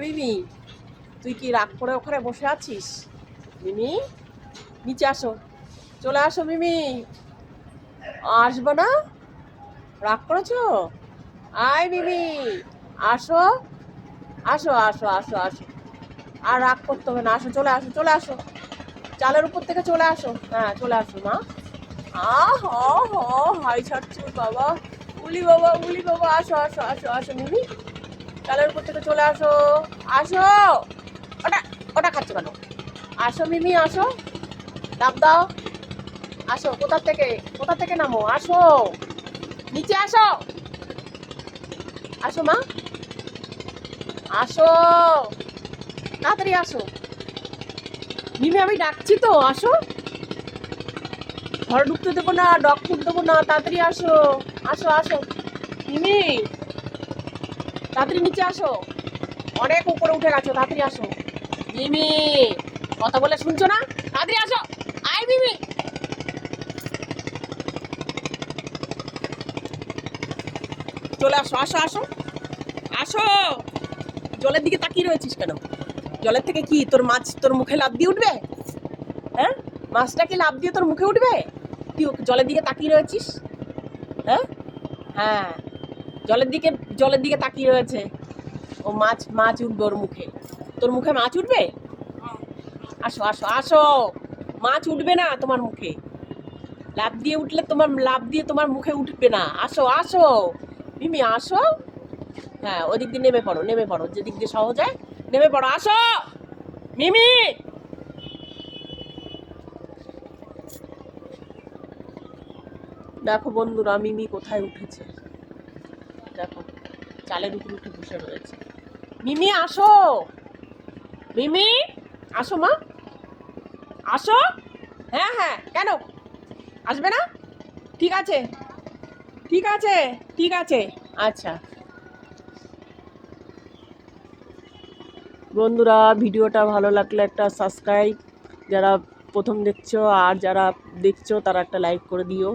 মিমি, তুই কি রাগ করে ওখানে বসে আছিস? মিমি, নিচে আসো, চলে আসো মিমি। আসবো না? রাগ করেছো? আয় মিমি, আসো, আসো আসো আসো আসো। আর রাগ করতে হবে না, আসো, চলে আসো, চলে আসো, চালের উপর থেকে চলে আসো। হ্যাঁ, চলে আসো মা। হাই ছাড়ছো বাবা, উলি বাবা, উলি বাবা, আসো আসো আসো আসো মিমি, চালের উপর থেকে চলে আসো। আসো, ওটা ওটা খাচ্ছ কেন? আসো মিমি, আসো, ডাব দাও। আসো, কোথা থেকে নামো? আসো, নিচে আসো, আসো মা, আসো, তাড়াতাড়ি আসো মিমি, আমি ডাকছি তো, আসো। ঘরে ঢুকতে দেবো না, ডগ ফুড দেবো না, তাড়াতাড়ি আসো, আসো আসো মিমি, তাড়াতাড়ি নিচে আসো, অনেক উপরে উঠে গেছো, তাড়াতাড়ি আসো মিমি, কথা বলে শুনছো না? তাড়াতাড়ি আসো, আয় মিমি, চলে আসো, আসো আসো আসো। জলের দিকে তাকিয়ে রয়েছিস কেন? জলের থেকে কি তোর মাছ তোর মুখে লাফ দিয়ে উঠবে? হ্যাঁ, মাছটা কি লাফ দিয়ে তোর মুখে উঠবে? তুই জলের দিকে তাকিয়ে রয়েছিস? হ্যাঁ, হ্যাঁ, জলের দিকে তাকিয়ে রয়েছে। ও মাছ মাছ উঠবে ওর মুখে। তোর মুখে মাছ উঠবে? আসো আসো আসো, মাছ উঠবে না তোমার মুখে। লাফ দিয়ে তোমার মুখে উঠবে না। আসো আসো মিমি, আসো। হ্যাঁ, ওই দিক দিয়ে নেমে পড়ো, নেমে পড়ো, যেদিক দিয়ে সহজ হয় নেমে পড়ো। আসো মিমি, দেখো বন্ধুরা, মিমি কোথায় উঠেছে। দেখো, চালের উপর উঠে বসে রয়েছে। মিমি আসো, মিমি আসো মা, আসো। হ্যাঁ হ্যাঁ, কেন আসবে না? ঠিক আছে, ঠিক আছে, ঠিক আছে, আচ্ছা। বন্ধুরা, ভিডিওটা ভালো লাগলে একটা সাবস্ক্রাইব, যারা প্রথম দেখছো আর যারা দেখছো তারা একটা লাইক করে দিও।